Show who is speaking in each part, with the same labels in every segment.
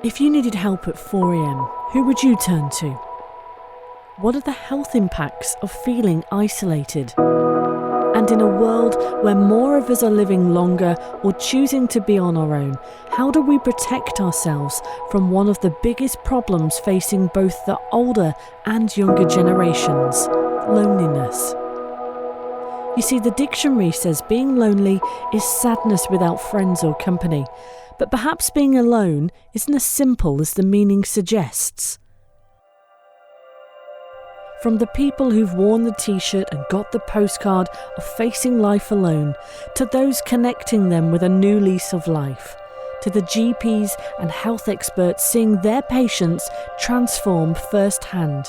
Speaker 1: If you needed help at 4 a.m, who would you turn to? What are the health impacts of feeling isolated? And in a world where more of us are living longer or choosing to be on our own, how do we protect ourselves from one of the biggest problems facing both the older and younger generations, loneliness? You see, the dictionary says being lonely is sadness without friends or company, but perhaps being alone isn't as simple as the meaning suggests. From the people who've worn the t-shirt and got the postcard of facing life alone, to those connecting them with a new lease of life, to the GPs and health experts seeing their patients transform firsthand.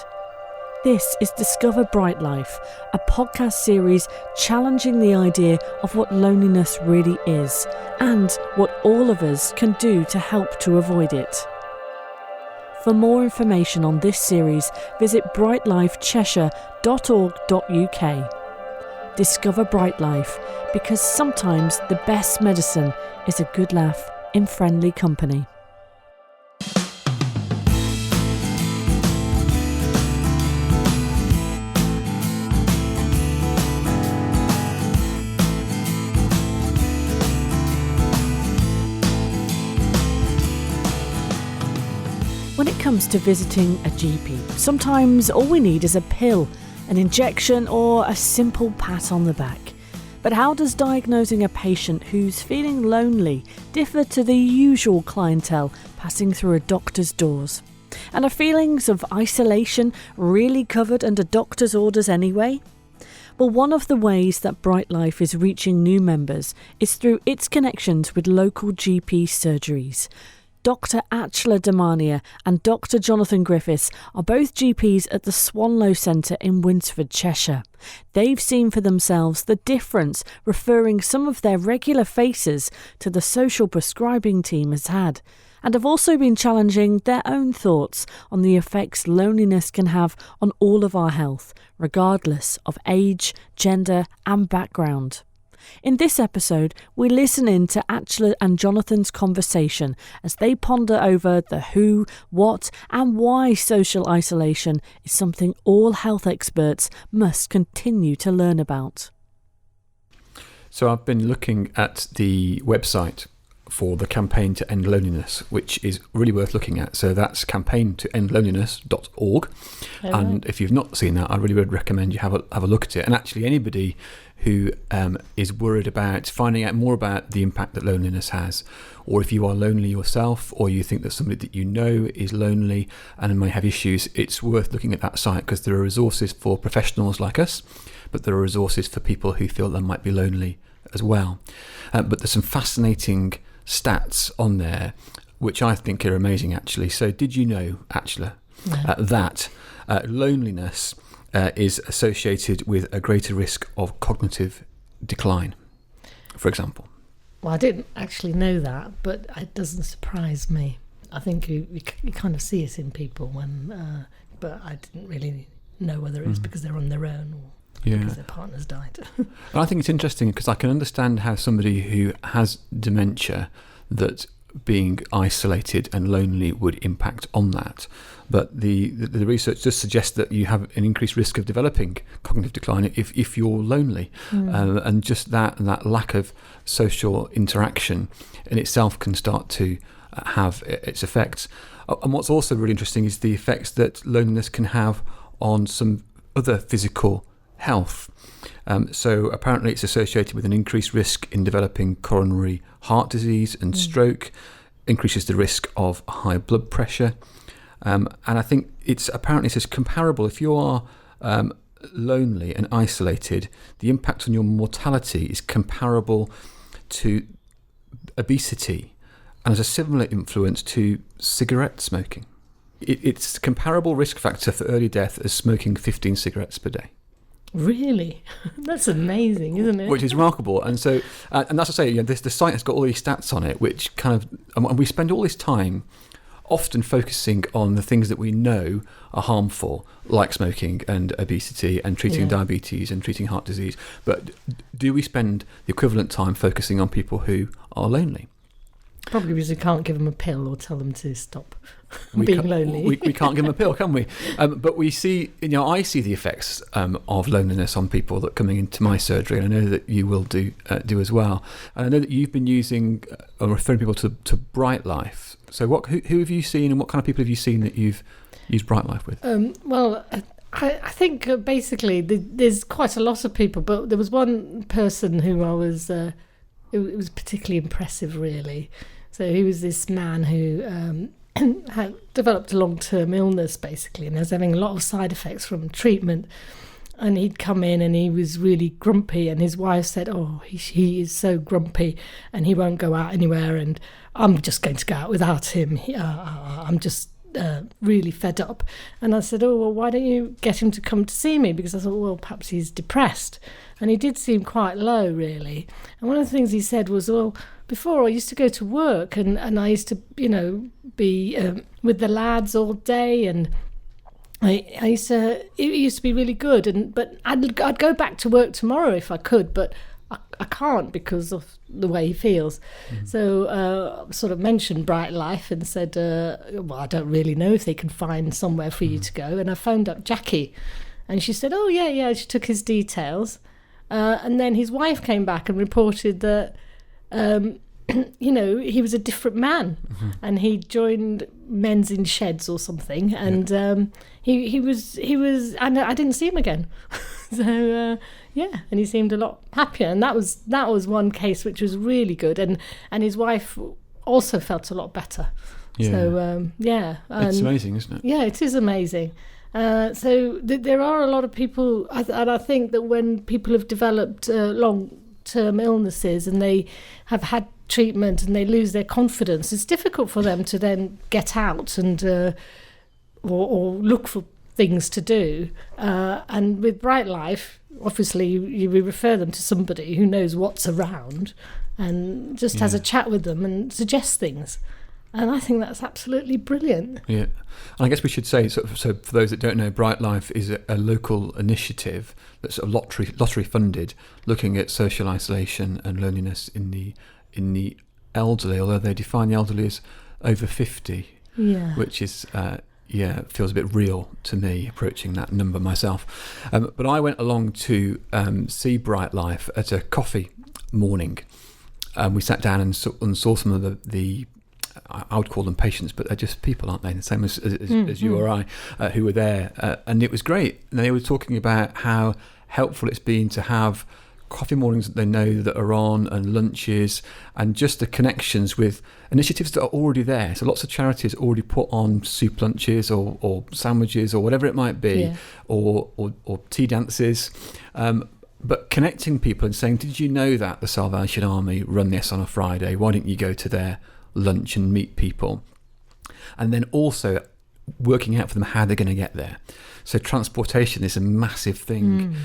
Speaker 1: This is Discover Brightlife, a podcast series challenging the idea of what loneliness really is and what all of us can do to help to avoid it. For more information on this series, visit brightlifecheshire.org.uk. Discover Brightlife, because sometimes the best medicine is a good laugh in friendly company. When it comes to visiting a GP, sometimes all we need is a pill, an injection, or a simple pat on the back. But how does diagnosing a patient who's feeling lonely differ to the usual clientele passing through a doctor's doors? And are feelings of isolation really covered under doctor's orders anyway? Well, one of the ways that Brightlife is reaching new members is through its connections with local GP surgeries. Dr. Achla Damania and Dr. Jonathan Griffiths are both GPs at the Swanlow Centre in Winsford, Cheshire. They've seen for themselves the difference referring some of their regular faces to the social prescribing team has had, and have also been challenging their own thoughts on the effects loneliness can have on all of our health, regardless of age, gender and background. In this episode, we listen in to Achla and Jonathan's conversation as they ponder over the who, what and why social isolation is something all health experts must continue to learn about.
Speaker 2: So I've been looking at the website for the campaign to end loneliness, which is really worth looking at. So that's campaigntoendloneliness.org. And if you've not seen that, I really would recommend you have a look at it. And actually anybody who is worried about finding out more about the impact that loneliness has, or if you are lonely yourself, or you think that somebody that you know is lonely and may have issues, it's worth looking at that site, because there are resources for professionals like us, but there are resources for people who feel they might be lonely as well. But there's some fascinating stats on there which I think are amazing, actually. So did you know, Achla, that loneliness is associated with a greater risk of cognitive decline, for example?
Speaker 3: Well, I didn't actually know that, but it doesn't surprise me. I think you kind of see it in people but I didn't really know whether it was because they're on their own or because their partners died.
Speaker 2: And I think it's interesting because I can understand how somebody who has dementia, that being isolated and lonely would impact on that. But the research does suggest that you have an increased risk of developing cognitive decline if you're lonely. And just that lack of social interaction in itself can start to have its effects. And what's also really interesting is the effects that loneliness can have on some other physical health. So apparently it's associated with an increased risk in developing coronary heart disease and stroke, increases the risk of high blood pressure. And I think it's comparable. If you are lonely and isolated, the impact on your mortality is comparable to obesity and has a similar influence to cigarette smoking. It's a comparable risk factor for early death as smoking 15 cigarettes per day.
Speaker 3: Really? That's amazing, isn't it?
Speaker 2: Which is remarkable. And so, and that's to say, the site has got all these stats on it, which kind of, and we spend all this time often focusing on the things that we know are harmful, like smoking and obesity and treating diabetes and treating heart disease. But do we spend the equivalent time focusing on people who are lonely?
Speaker 3: Probably because we can't give them a pill or tell them to stop being lonely.
Speaker 2: We can't give them a pill, can we? But we see, I see the effects of loneliness on people that are coming into my surgery, and I know that you will do as well. And I know that you've been using or referring people to Brightlife. So who have you seen, and what kind of people have you seen that you've used Brightlife with?
Speaker 3: I think basically there's quite a lot of people, but there was one person who I was, it was particularly impressive, really. So he was this man who had developed a long-term illness, basically, and was having a lot of side effects from treatment. And he'd come in and he was really grumpy, and his wife said, "Oh, he is so grumpy and he won't go out anywhere, and I'm just going to go out without him. I'm just really fed up." And I said, "Oh, well, why don't you get him to come to see me?" Because I thought, well, perhaps he's depressed. And he did seem quite low, really. And one of the things he said was, well, before I used to go to work and I used to, be with the lads all day, and it used to be really good. But I'd go back to work tomorrow if I could, but I can't because of the way he feels. Mm-hmm. So sort of mentioned Brightlife and said, well, I don't really know if they can find somewhere for you to go. And I phoned up Jackie, and she said, oh, yeah. She took his details. And then his wife came back and reported that, he was a different man, mm-hmm. and he joined Men's in Sheds or something. And he was, and I didn't see him again. So, and he seemed a lot happier. And that was one case which was really good. And his wife also felt a lot better. Yeah. So,
Speaker 2: it's amazing, isn't it?
Speaker 3: Yeah, it is amazing. So there are a lot of people, and I think that when people have developed long-term illnesses and they have had treatment and they lose their confidence, it's difficult for them to then get out and or look for things to do. And with Brightlife, obviously, we refer them to somebody who knows what's around and just has a chat with them and suggests things. And I think that's absolutely brilliant.
Speaker 2: Yeah. And I guess we should say, so for those that don't know, Brightlife is a local initiative that's a lottery funded, looking at social isolation and loneliness in the elderly, although they define the elderly as over 50, which is, feels a bit real to me, approaching that number myself. But I went along to see Brightlife at a coffee morning. We sat down and saw some of the I would call them patients, but they're just people, aren't they? The same as you or I, who were there. And it was great. And they were talking about how helpful it's been to have coffee mornings that they know that are on, and lunches, and just the connections with initiatives that are already there. So lots of charities already put on soup lunches or sandwiches or whatever it might be, or tea dances. But connecting people and saying, did you know that the Salvation Army run this on a Friday? Why don't you go to their lunch and meet people? And then also working out for them how they're going to get there. So transportation is a massive thing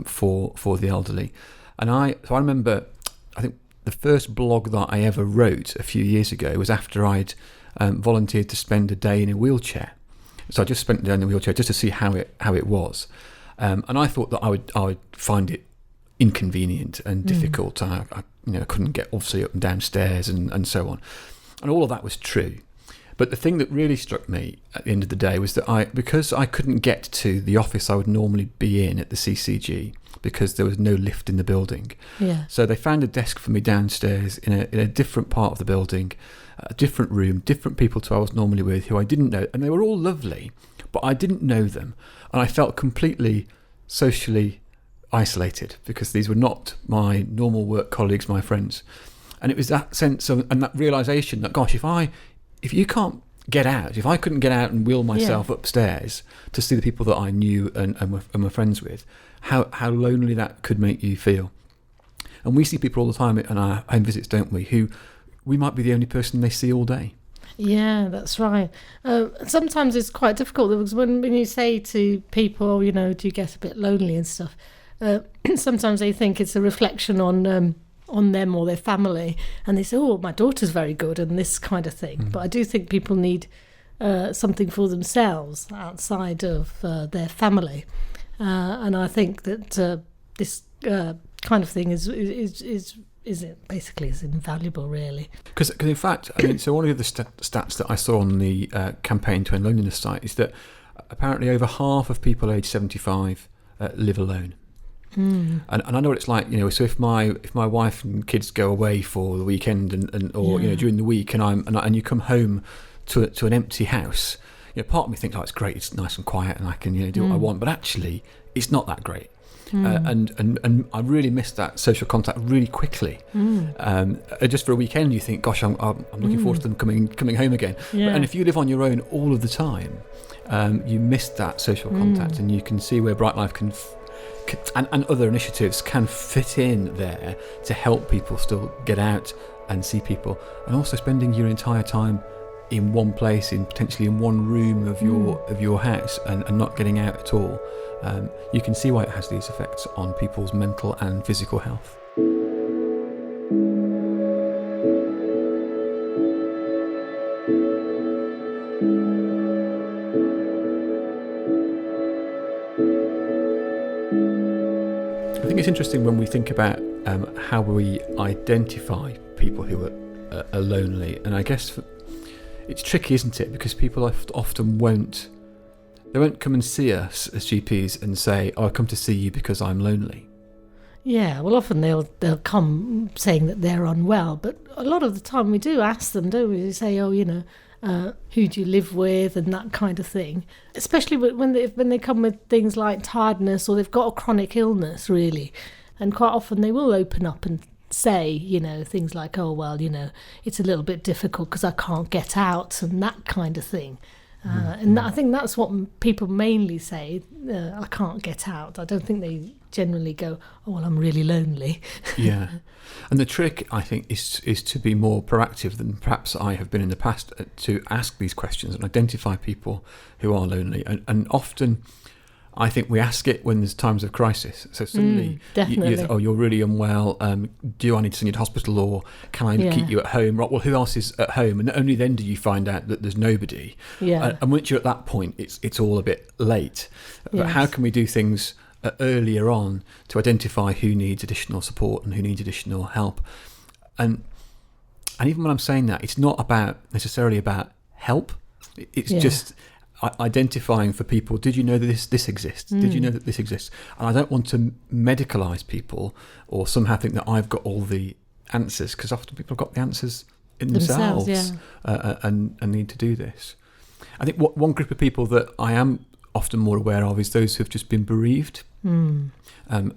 Speaker 2: for the elderly. And I remember, I think the first blog that I ever wrote a few years ago was after I'd volunteered to spend a day in a wheelchair. So I just spent a day in a wheelchair just to see how it was. And I thought that I would find it inconvenient and difficult. I couldn't get obviously up and down stairs and so on. And all of that was true. But the thing that really struck me at the end of the day was that because I couldn't get to the office I would normally be in at the CCG, because there was no lift in the building. Yeah. So they found a desk for me downstairs in a different part of the building, a different room, different people to I was normally with, who I didn't know. And they were all lovely, but I didn't know them. And I felt completely socially isolated because these were not my normal work colleagues, my friends. And it was that sense of, and that realisation that, gosh, if you can't get out, if I couldn't get out and wheel myself upstairs to see the people that I knew and were friends with, how lonely that could make you feel. And we see people all the time in our home visits, don't we, who we might be the only person they see all day.
Speaker 3: Yeah, that's right. Sometimes it's quite difficult because when you say to people, do you get a bit lonely and stuff, sometimes they think it's a reflection on them or their family, and they say, oh, my daughter's very good and this kind of thing. But I do think people need something for themselves outside of their family, and I think that this kind of thing is is invaluable, really.
Speaker 2: Because in fact, I mean, so one of the stats that I saw on the Campaign to End Loneliness site is that apparently over half of people aged 75 live alone. And I know what it's like, so if my wife and kids go away for the weekend or during the week and you come home to an empty house, part of me thinks, it's great, it's nice and quiet and I can do what I want, but actually it's not that great. And I really missed that social contact really quickly. Just for a weekend, you think, gosh, I'm looking forward to them coming home again. And if you live on your own all of the time, you miss that social contact, and you can see where Brightlife can and other initiatives can fit in there to help people still get out and see people, and also spending your entire time in one place, potentially in one room of your house, and not getting out at all. You can see why it has these effects on people's mental and physical health. I think it's interesting when we think about how we identify people who are lonely, and I guess it's tricky, isn't it? Because people often won't come and see us as GPs and say, "Oh, I come to see you because I'm lonely."
Speaker 3: Yeah, well, often they'll come saying that they're unwell, but a lot of the time we do ask them, don't we? We say, "Oh, who do you live with?" and that kind of thing. Especially when they come with things like tiredness, or they've got a chronic illness, really, and quite often they will open up and say, things like, "Oh, well, it's a little bit difficult because I can't get out," and that kind of thing. And I think that's what people mainly say, "I can't get out." I don't think they generally go, "Oh, well, I'm really lonely."
Speaker 2: Yeah. And the trick, I think, is to be more proactive than perhaps I have been in the past, to ask these questions and identify people who are lonely. And often I think we ask it when there's times of crisis. So suddenly, you're really unwell. Do I need to send you to hospital, or can I keep you at home? Right, well, who else is at home? And only then do you find out that there's nobody.
Speaker 3: Yeah.
Speaker 2: And once you're at that point, it's all a bit late. But how can we do things earlier on to identify who needs additional support and who needs additional help? And even when I'm saying that, it's not necessarily about help. It's just identifying for people, did you know that this exists? Did you know that this exists? And I don't want to medicalise people or somehow think that I've got all the answers, because often people have got the answers in themselves and need to do this. I think one group of people that I am often more aware of is those who have just been bereaved. And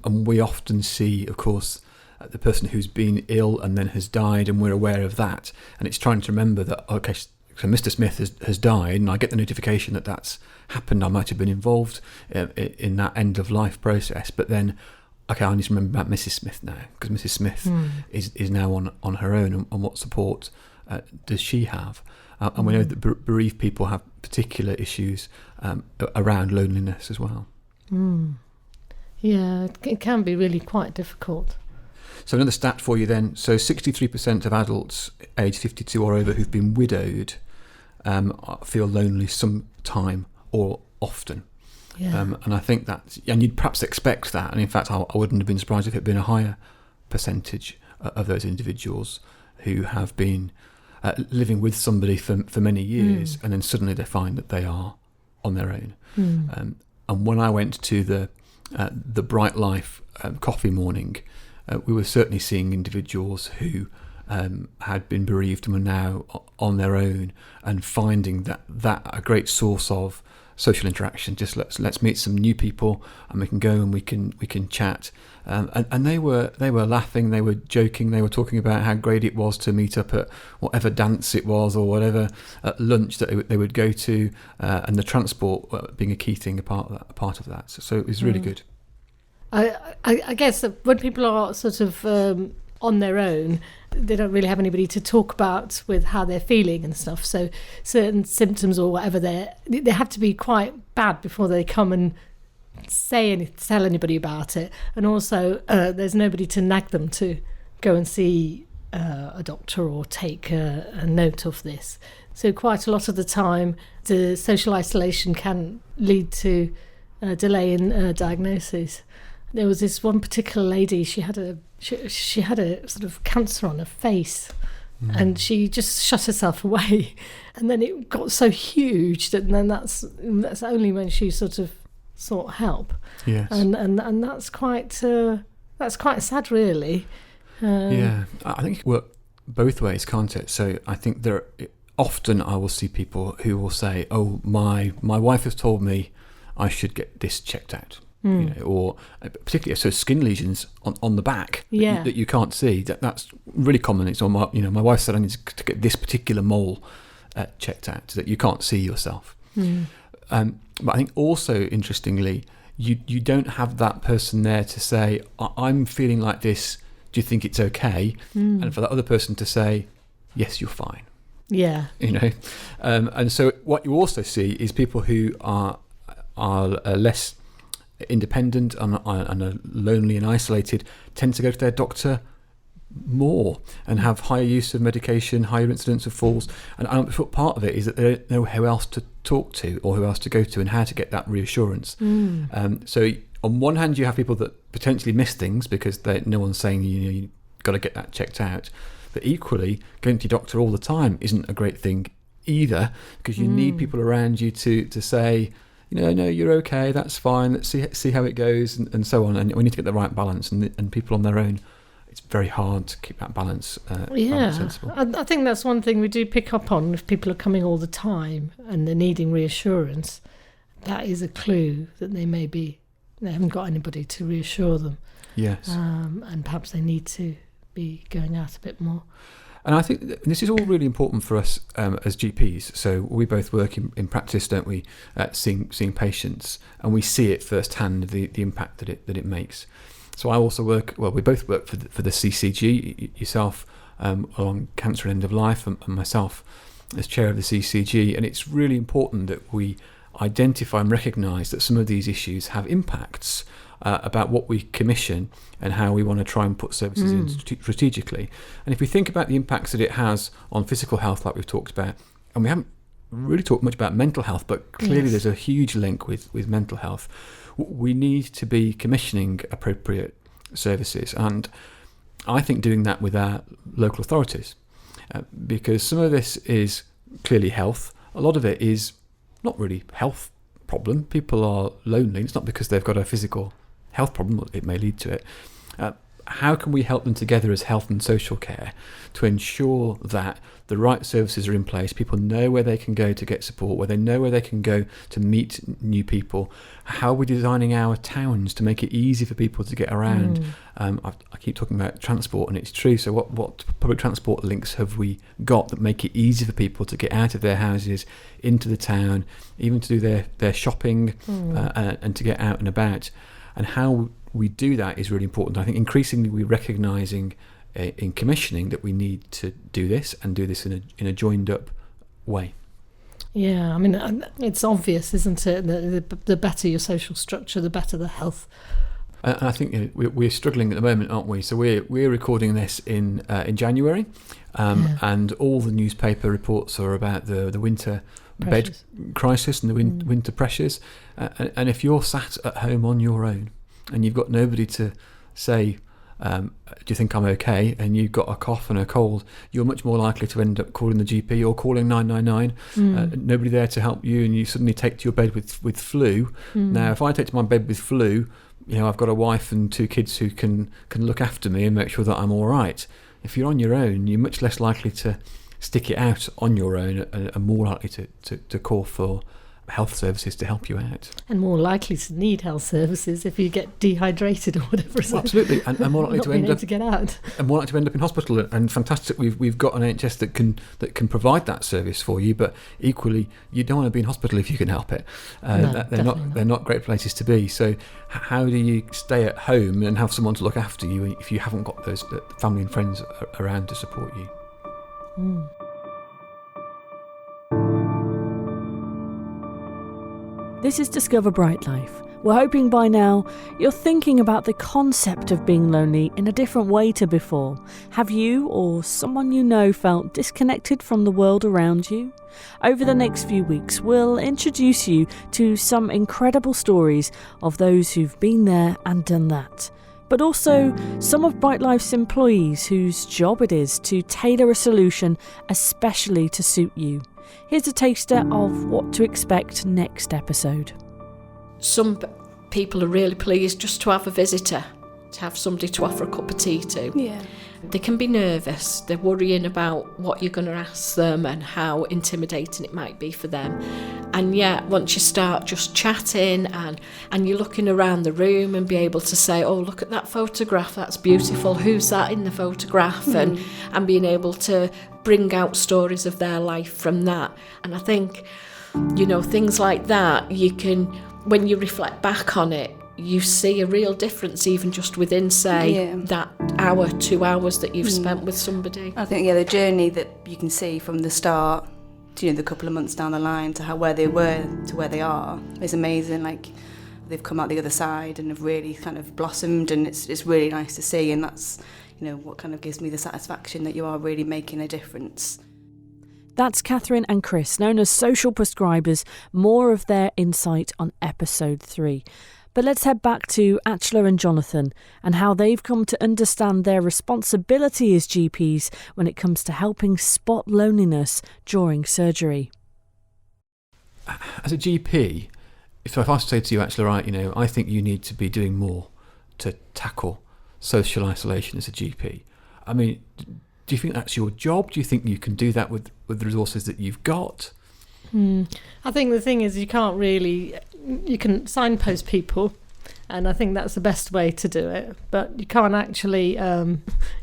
Speaker 2: we often see, of course, the person who's been ill and then has died, and we're aware of that. And it's trying to remember that, okay, so Mr. Smith has died, and I get the notification that that's happened. I might have been involved in that end of life process, but then, okay, I need to remember about Mrs. Smith now, because Mrs. Smith is now on her own, and what support does she have? And we know that bereaved people have particular issues around loneliness as well.
Speaker 3: Yeah, it can be really quite difficult.
Speaker 2: So another stat for you then. So 63% of adults aged 52 or over who've been widowed feel lonely sometime or often.
Speaker 3: Yeah.
Speaker 2: And I think that, and you'd perhaps expect that. And in fact, I wouldn't have been surprised if it had been a higher percentage of those individuals who have been living with somebody for many years, and then suddenly they find that they are on their own. And when I went to the Brightlife coffee morning, we were certainly seeing individuals who had been bereaved and were now on their own, and finding that a great source of social interaction. Just let's meet some new people, and we can go and we can chat. And they were laughing, they were joking, they were talking about how great it was to meet up at whatever dance it was or whatever lunch that they would go to, and the transport being a key thing, a part of that. So it was really good.
Speaker 3: I guess that when people are sort of on their own, they don't really have anybody to talk about with how they're feeling and stuff. So certain symptoms or whatever, they have to be quite bad before they come and tell anybody about it. And also there's nobody to nag them to go and see a doctor or take a note of this. So quite a lot of the time the social isolation can lead to a delay in diagnosis. there was this one particular lady. She had a sort of cancer on her face, and she just shut herself away, and then it got so huge that then that's only when she sort of sought help.
Speaker 2: Yes.
Speaker 3: And that's quite sad, really.
Speaker 2: Yeah, I think it can work both ways, can't it? So I think often I will see people who will say, "Oh, my wife has told me I should get this checked out," or particularly so skin lesions on the back that you can't see. That's really common. It's on my wife said I need to get this particular mole checked out that you can't see yourself. But I think also interestingly, you don't have that person there to say, "I'm feeling like this. Do you think it's okay?" And for that other person to say, "Yes, you're fine."
Speaker 3: Yeah.
Speaker 2: And so what you also see is people who are less independent and are lonely and isolated tend to go to their doctor more and have higher use of medication, higher incidence of falls. And part of it is that they don't know who else to talk to or who else to go to and how to get that reassurance. So on one hand, you have people that potentially miss things because no one's saying you've got to get that checked out. But equally, going to your doctor all the time isn't a great thing either, because you need people around you to say, no, you're okay, that's fine, let's see how it goes, and so on. And we need to get the right balance, and people on their own, it's very hard to keep that balance sensible.
Speaker 3: I think that's one thing we do pick up on. If people are coming all the time and they're needing reassurance, that is a clue that they haven't got anybody to reassure them.
Speaker 2: Yes.
Speaker 3: And perhaps they need to be going out a bit more.
Speaker 2: And I think this is all really important for us as GPs. So we both work in practice, don't we, seeing patients, and we see it firsthand, the impact that it makes. So I also we both work for the CCG, yourself along cancer and end of life, and myself as chair of the CCG. And it's really important that we identify and recognise that some of these issues have impacts about what we commission and how we want to try and put services in strategically. And if we think about the impacts that it has on physical health, like we've talked about, and we haven't really talked much about mental health, but clearly there's a huge link with mental health, we need to be commissioning appropriate services. And I think doing that with our local authorities, because some of this is clearly health. A lot of it is not really health problem. People are lonely. It's not because they've got a physical health problem. It may lead to it. How can we help them together as health and social care to ensure that the right services are in place, people know where they can go to get support, where they know where they can go to meet new people? How are we designing our towns to make it easy for people to get around? I keep talking about transport, and it's true. So what public transport links have we got that make it easy for people to get out of their houses into the town, even to do their shopping and to get out and about? And how we do that is really important. I think increasingly we're recognising in commissioning that we need to do this and do this in a joined up way.
Speaker 3: Yeah, I mean, it's obvious, isn't it? The better your social structure, the better the health.
Speaker 2: And I think we're struggling at the moment, aren't we? So we're recording this in January, and all the newspaper reports are about the winter pressures. Bed crisis and the winter pressures. And if you're sat at home on your own and you've got nobody to say, do you think I'm okay? And you've got a cough and a cold, you're much more likely to end up calling the GP or calling 999. Nobody there to help you, and you suddenly take to your bed with flu. Now, if I take to my bed with flu, I've got a wife and 2 kids who can look after me and make sure that I'm all right. If you're on your own, you're much less likely to stick it out on your own and more likely to call for health services to help you out.
Speaker 3: And more likely to need health services if you get dehydrated or whatever.
Speaker 2: Well, absolutely, and more likely to end up
Speaker 3: to get out. And
Speaker 2: more likely to end up in hospital. And fantastic, we've got an NHS that can provide that service for you. But equally, you don't want to be in hospital if you can help it. They're not great places to be. So how do you stay at home and have someone to look after you if you haven't got those family and friends around to support you?
Speaker 1: This is Discover Brightlife, We're hoping by now you're thinking about the concept of being lonely in a different way to before. Have you or someone you know felt disconnected from the world around you? Over the next few weeks, we'll introduce you to some incredible stories of those who've been there and done that. But also some of Brightlife's employees whose job it is to tailor a solution especially to suit you. Here's a taster of what to expect next episode.
Speaker 4: Some people are really pleased just to have a visitor, to have somebody to offer a cup of tea to.
Speaker 5: Yeah.
Speaker 4: They can be nervous, they're worrying about what you're going to ask them and how intimidating it might be for them. And yet, once you start just chatting and you're looking around the room and be able to say, oh, look at that photograph, that's beautiful, who's that in the photograph? And being able to bring out stories of their life from that. And I think, things like that, you can, when you reflect back on it, you see a real difference even just within, that hour, 2 hours that you've spent with somebody.
Speaker 5: I think, the journey that you can see from the start to, the couple of months down the line to where they were to where they are is amazing. Like, they've come out the other side and have really kind of blossomed, and it's really nice to see, and that's, what kind of gives me the satisfaction that you are really making a difference.
Speaker 1: That's Catherine and Chris, known as social prescribers. More of their insight on episode 3. But let's head back to Atchler and Jonathan and how they've come to understand their responsibility as GPs when it comes to helping spot loneliness during surgery.
Speaker 2: As a GP, so if I say to you, Atchler, I think you need to be doing more to tackle social isolation as a GP. I mean, do you think that's your job? Do you think you can do that with the resources that you've got?
Speaker 3: I think the thing is you can signpost people, and I think that's the best way to do it, but you can't actually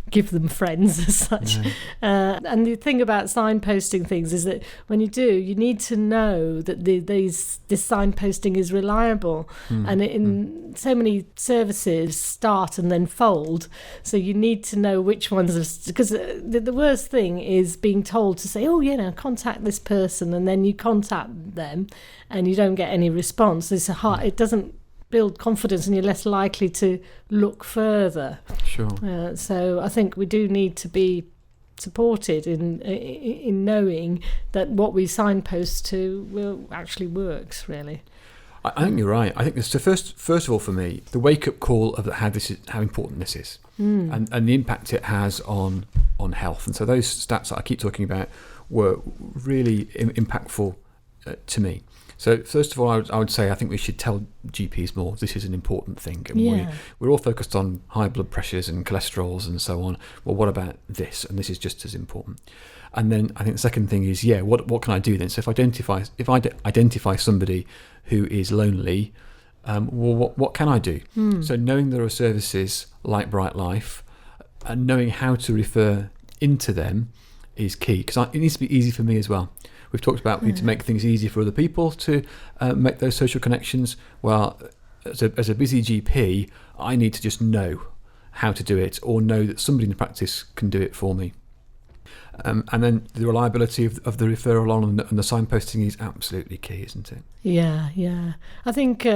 Speaker 3: give them friends as such.
Speaker 2: No.
Speaker 3: And the thing about signposting things is that when you do, you need to know that this signposting is reliable. And in so many services start and then fold, so you need to know which ones are, because the worst thing is being told to say, contact this person, and then you contact them and you don't get any response. It doesn't build confidence, and you're less likely to look further.
Speaker 2: Sure.
Speaker 3: So I think we do need to be supported in knowing that what we signpost to actually works, really.
Speaker 2: I think you're right. I think so. First of all, for me, the wake up call of how important this is, and the impact it has on health. And so those stats that I keep talking about were really impactful to me. So first of all, I would say I think we should tell GPs more. This is an important thing. And we're all focused on high blood pressures and cholesterols and so on. Well, what about this? And this is just as important. And then I think the second thing is, what can I do then? So if I identify somebody who is lonely, what can I do? So knowing there are services like Brightlife and knowing how to refer into them is key, because it needs to be easy for me as well. We've talked about we need to make things easy for other people to make those social connections. Well, as a busy GP, I need to just know how to do it, or know that somebody in the practice can do it for me. And then the reliability of the referral on and the signposting is absolutely key, isn't it?
Speaker 3: Yeah. I think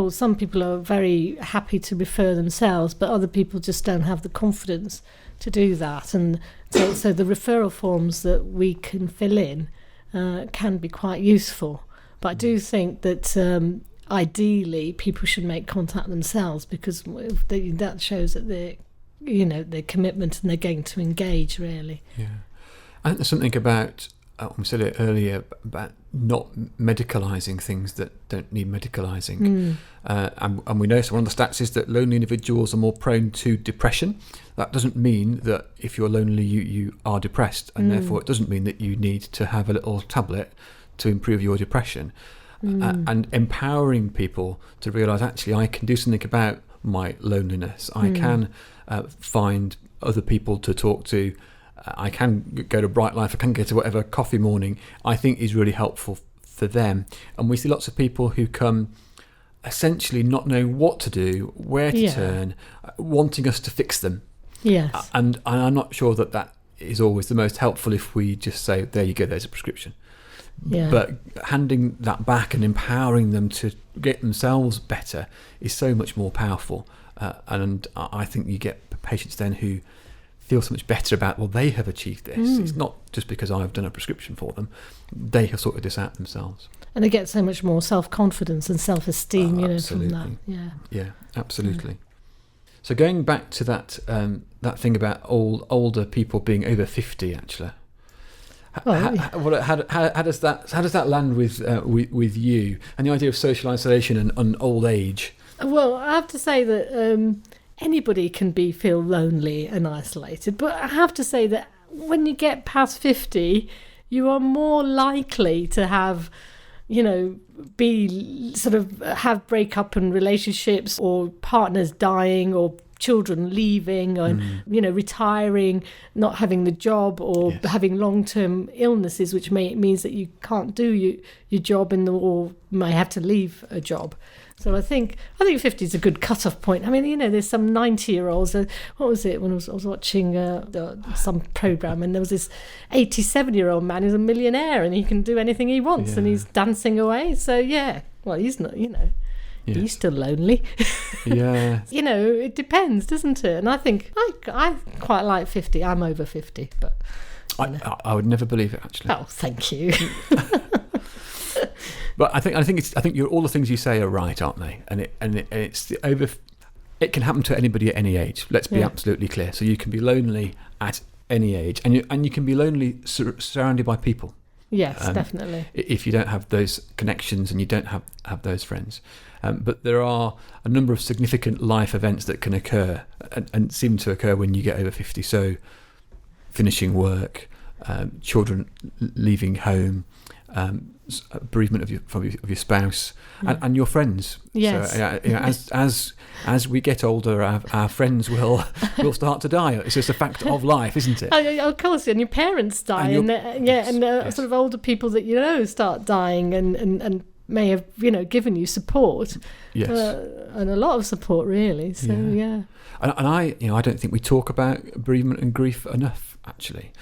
Speaker 3: some people are very happy to refer themselves, but other people just don't have the confidence to do that. And so the referral forms that we can fill in can be quite useful. But I do think that ideally people should make contact themselves, because that shows that their commitment and they're going to engage, really.
Speaker 2: Yeah. I think there's something about, we said it earlier, about not medicalising things that don't need medicalising. And we know, so one of the stats is that lonely individuals are more prone to depression. That doesn't mean that if you're lonely, you are depressed, and therefore it doesn't mean that you need to have a little tablet to improve your depression. And empowering people to realise, actually, I can do something about my loneliness. I can find other people to talk to. I can go to Brightlife, I can go to whatever coffee morning, I think is really helpful for them. And we see lots of people who come essentially not knowing what to do, where to turn, wanting us to fix them.
Speaker 3: Yes.
Speaker 2: And I'm not sure that is always the most helpful if we just say, there you go, there's a prescription.
Speaker 3: Yeah.
Speaker 2: But handing that back and empowering them to get themselves better is so much more powerful. And I think you get patients then who feel so much better about, well, they have achieved this. It's not just because I've done a prescription for them. They have sorted this out themselves.
Speaker 3: And they get so much more self-confidence and self-esteem, from
Speaker 2: Absolutely.
Speaker 3: that.
Speaker 2: Yeah, absolutely. So going back to that that thing about older people being over 50, actually. How does that land with you and the idea of social isolation and old age?
Speaker 3: Well, I have to say that anybody can feel lonely and isolated, but I have to say that when you get past 50, you are more likely to have, have breakup in relationships, or partners dying, or children leaving, and retiring, not having the job, or having long-term illnesses, which means that you can't do your job or may have to leave a job. So I think 50 is a good cut-off point. I mean, there's some 90-year-olds. What was it when I was watching some program, and there was this 87-year-old man who's a millionaire, and he can do anything he wants, and he's dancing away. So well, he's not, he's still lonely.
Speaker 2: Yeah.
Speaker 3: It depends, doesn't it? And I think I quite like 50. I'm over 50, but
Speaker 2: I would never believe it, actually.
Speaker 3: Oh, thank you.
Speaker 2: But I think all the things you say are right, aren't they? It can happen to anybody at any age. Let's be absolutely clear. So you can be lonely at any age, and you can be lonely surrounded by people.
Speaker 3: Yes, definitely.
Speaker 2: If you don't have those connections and you don't have those friends. But there are a number of significant life events that can occur and seem to occur when you get over 50. So finishing work, children leaving home, bereavement of your spouse, and your friends.
Speaker 3: Yes.
Speaker 2: So, as we get older, our friends will start to die. It's just a fact of life, isn't it?
Speaker 3: Of course, and your parents die, and sort of older people that start dying, and may have given you support.
Speaker 2: Yes.
Speaker 3: And a lot of support, really. So yeah.
Speaker 2: And I don't think we talk about bereavement and grief enough, actually.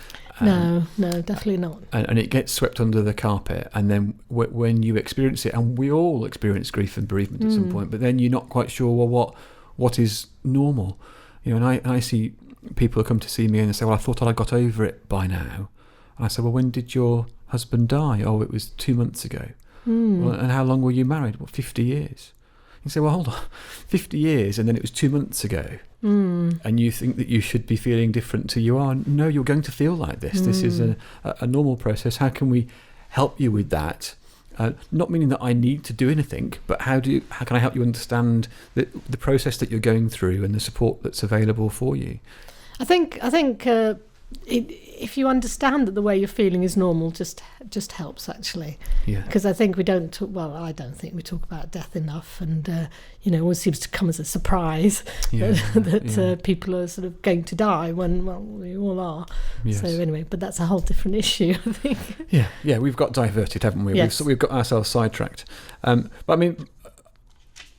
Speaker 3: No, definitely not.
Speaker 2: And it gets swept under the carpet. And then when you experience it, and we all experience grief and bereavement at some point, but then you're not quite sure, well, what is normal? And I see people who come to see me and they say, well, I thought I'd got over it by now. And I say, well, when did your husband die? Oh, it was 2 months ago. Well, and how long were you married? Well, 50 years. You say, well, hold on, 50 years, and then it was 2 months ago. And you think that you should be feeling different to you are. No, you're going to feel like this. This is a normal process. How can we help you with that? Not meaning that I need to do anything, but how can I help you understand the process that you're going through and the support that's available for you?
Speaker 3: I think if you understand that the way you're feeling is normal, just helps, actually.
Speaker 2: Yeah.
Speaker 3: Because I think I don't think we talk about death enough, and it always seems to come as a surprise that people are sort of going to die when, well, we all are.
Speaker 2: Yes.
Speaker 3: So anyway, but that's a whole different issue, I think.
Speaker 2: Yeah, we've got diverted, haven't we?
Speaker 3: Yes.
Speaker 2: We've got ourselves sidetracked. But I mean,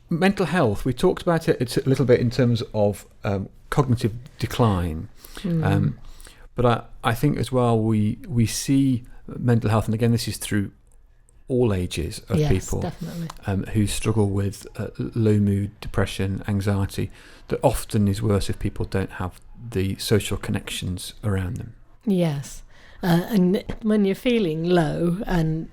Speaker 2: mental health, we talked about it a little bit in terms of cognitive decline. But I think as well we see mental health, and again this is through all ages of people,
Speaker 3: definitely.
Speaker 2: Who struggle with low mood, depression, anxiety, that often is worse if people don't have the social connections around them.
Speaker 3: Yes. And when you're feeling low and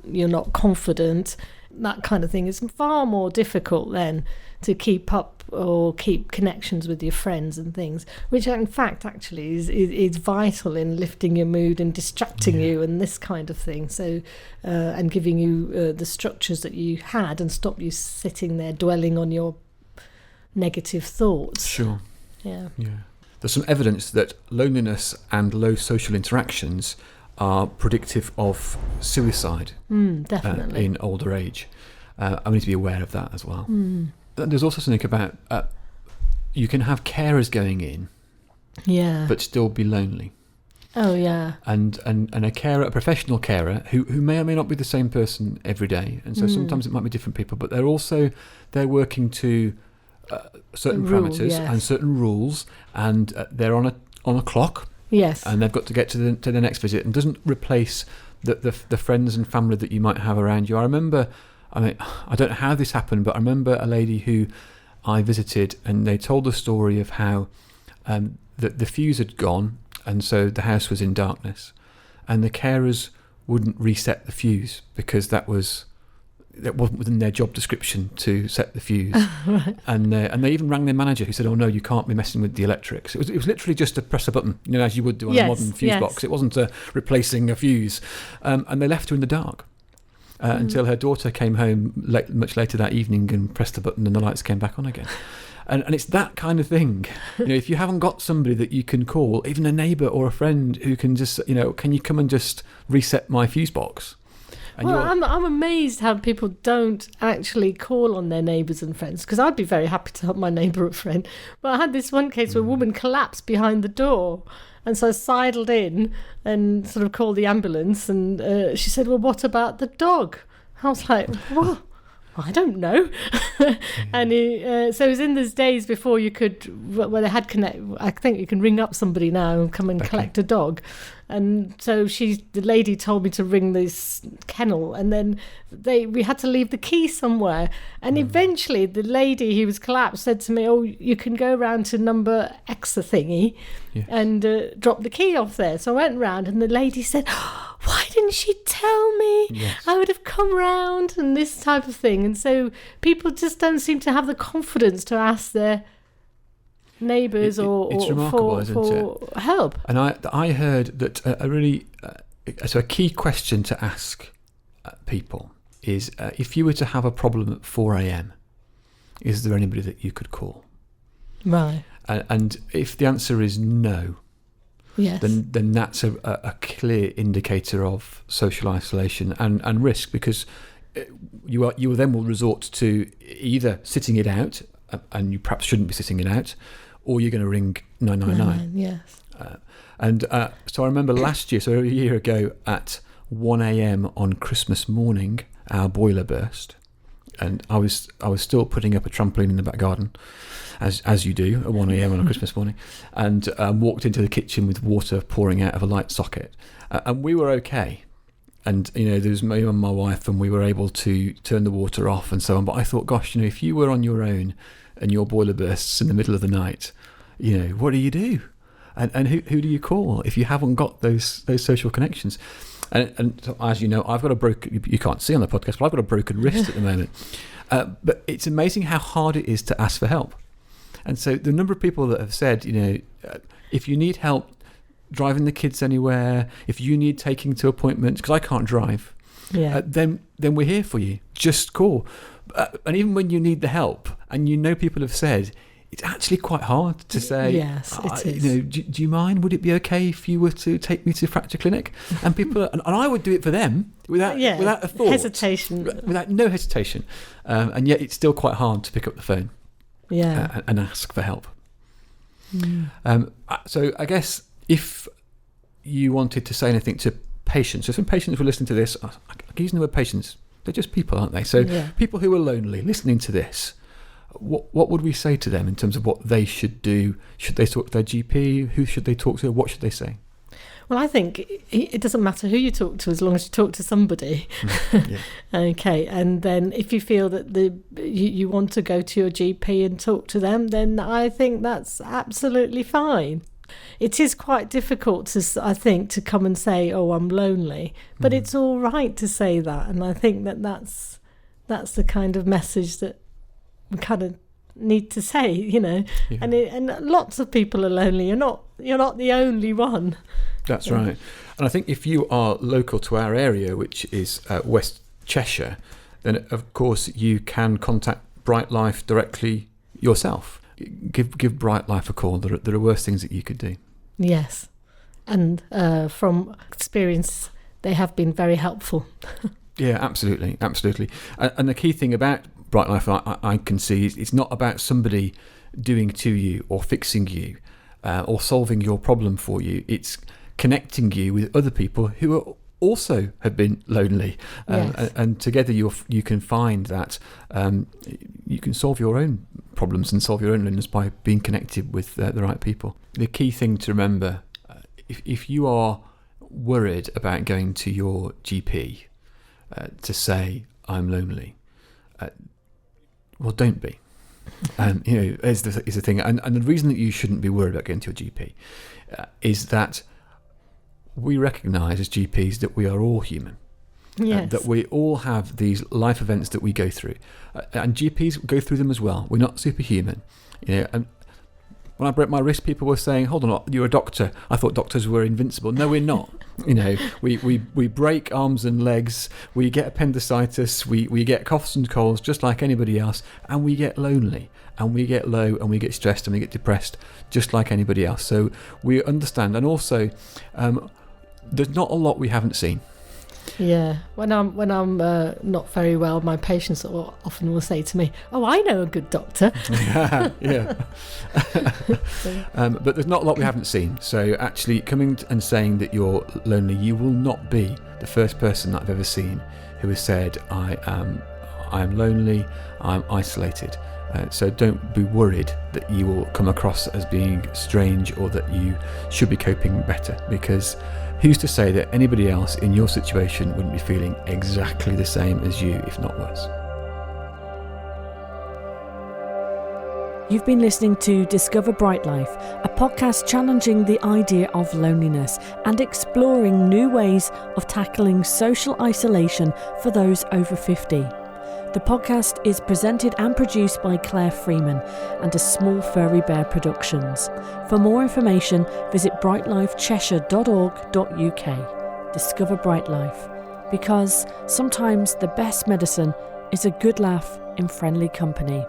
Speaker 3: you're not confident, that kind of thing is far more difficult then to keep up or keep connections with your friends and things, which in fact actually is vital in lifting your mood and distracting you and this kind of thing. So and giving you the structures that you had and stop you sitting there dwelling on your negative thoughts.
Speaker 2: Sure.
Speaker 3: Yeah.
Speaker 2: There's some evidence that loneliness and low social interactions are predictive of suicide.
Speaker 3: Definitely.
Speaker 2: In older age. I need to be aware of that as well. There's also something about you can have carers going in, but still be lonely.
Speaker 3: Oh yeah.
Speaker 2: And a carer, a professional carer, who may or may not be the same person every day, and so sometimes it might be different people, but they're working to certain parameters and certain rules, and they're on a clock.
Speaker 3: Yes.
Speaker 2: And they've got to get to the next visit, and doesn't replace the friends and family that you might have around you. I remember, I don't know how this happened, but I remember a lady who I visited, and they told the story of how the fuse had gone, and so the house was in darkness, and the carers wouldn't reset the fuse because that wasn't within their job description to set the fuse. Right. And they even rang their manager, who said, "Oh no, you can't be messing with the electrics." It was literally just to press a button, as you would do on a modern fuse box. It wasn't replacing a fuse, and they left her in the dark until her daughter came home much later that evening and pressed the button, and the lights came back on again. And it's that kind of thing. If you haven't got somebody that you can call, even a neighbour or a friend who can just, can you come and just reset my fuse box? And
Speaker 3: I'm amazed how people don't actually call on their neighbours and friends, because I'd be very happy to help my neighbour or friend. But I had this one case where a woman collapsed behind the door, and so I sidled in and sort of called the ambulance, and she said, "Well, what about the dog?" I was like, "What? I don't know." And so it was in those days before you could, where they had connect. I think you can ring up somebody now and come and collect a dog. And so the lady told me to ring this kennel, and then we had to leave the key somewhere. And eventually the lady who was collapsed said to me, "Oh, you can go round to number X thingy and drop the key off there." So I went round, and the lady said, "Why didn't she tell me? Yes. I would have come round," and this type of thing. And so people just don't seem to have the confidence to ask their neighbours or for help.
Speaker 2: And I heard that a key question to ask people is, if you were to have a problem at 4 a.m, is there anybody that you could call?
Speaker 3: Right.
Speaker 2: And if the answer is no,
Speaker 3: yes,
Speaker 2: then that's a clear indicator of social isolation and risk, because you then will resort to either sitting it out, and you perhaps shouldn't be sitting it out, or you're going to ring 999.
Speaker 3: Yes.
Speaker 2: So I remember last year, so a year ago, at 1 a.m. on Christmas morning, our boiler burst, and I was still putting up a trampoline in the back garden, as you do at 1 a.m. on a Christmas morning, and walked into the kitchen with water pouring out of a light socket, and we were okay. And there was me and my wife, and we were able to turn the water off and so on. But I thought, gosh, if you were on your own and your boiler bursts in the middle of the night, what do you do? And who do you call if you haven't got those social connections? And so, as you know, I've got a broken, you can't see on the podcast, but I've got a broken wrist at the moment. But it's amazing how hard it is to ask for help. And so the number of people that have said, if you need help driving the kids anywhere, if you need taking to appointments, because I can't drive, then we're here for you. Just call. And even when you need the help, and people have said, it's actually quite hard to say,
Speaker 3: yes, it is.
Speaker 2: Do you mind? Would it be okay if you were to take me to fracture clinic? And people, and I would do it for them without a thought, without no hesitation. And yet it's still quite hard to pick up the phone, and ask for help. So I guess if you wanted to say anything to patients, so some patients were listening to this, I keep using the word patients, they're just people, aren't they? So people who are lonely listening to this, what would we say to them in terms of what they should do? Should they talk to their GP? Who should they talk to? What should they say?
Speaker 3: Well, I think it doesn't matter who you talk to, as long as you talk to somebody. Okay, and then if you feel that you want to go to your GP and talk to them, then I think that's absolutely fine. It is quite difficult to come and say, "Oh, I'm lonely," but it's all right to say that, and I think that's the kind of message that we kind of need to say, and lots of people are lonely. You're not the only one.
Speaker 2: That's right. And I think if you are local to our area, which is West Cheshire, then of course you can contact Brightlife directly yourself. Give Brightlife a call. There are worse things that you could do. Yes,
Speaker 3: and from experience, they have been very helpful.
Speaker 2: Yeah, absolutely. And the key thing about Brightlife, I can see, it's not about somebody doing to you or fixing you or solving your problem for you. It's connecting you with other people who also have been lonely, and together you can find that you can solve your own problems and solve your own loneliness by being connected with the right people. The key thing to remember, if you are worried about going to your GP to say, I'm lonely, well, don't be. Is the thing. And the reason that you shouldn't be worried about going to your GP is that we recognise as GPs that we are all human.
Speaker 3: Yes.
Speaker 2: That we all have these life events that we go through. And GPs go through them as well. We're not superhuman. And when I broke my wrist, people were saying, hold on, you're a doctor. I thought doctors were invincible. No, we're not. We break arms and legs. We get appendicitis. We get coughs and colds just like anybody else. And we get lonely. And we get low. And we get stressed. And we get depressed just like anybody else. So we understand. And also, there's not a lot we haven't seen.
Speaker 3: Yeah, when I'm not very well, my patients often will say to me, "Oh, I know a good doctor."
Speaker 2: Yeah. But there's not a lot we haven't seen. So actually, coming and saying that you're lonely, you will not be the first person that I've ever seen who has said, "I am lonely, I'm isolated." So don't be worried that you will come across as being strange or that you should be coping better, because who's to say that anybody else in your situation wouldn't be feeling exactly the same as you, if not worse?
Speaker 1: You've been listening to Discover Brightlife, a podcast challenging the idea of loneliness and exploring new ways of tackling social isolation for those over 50. The podcast is presented and produced by Claire Freeman and a Small Furry Bear Productions. For more information, visit brightlifecheshire.org.uk. Discover Brightlife, because sometimes the best medicine is a good laugh in friendly company.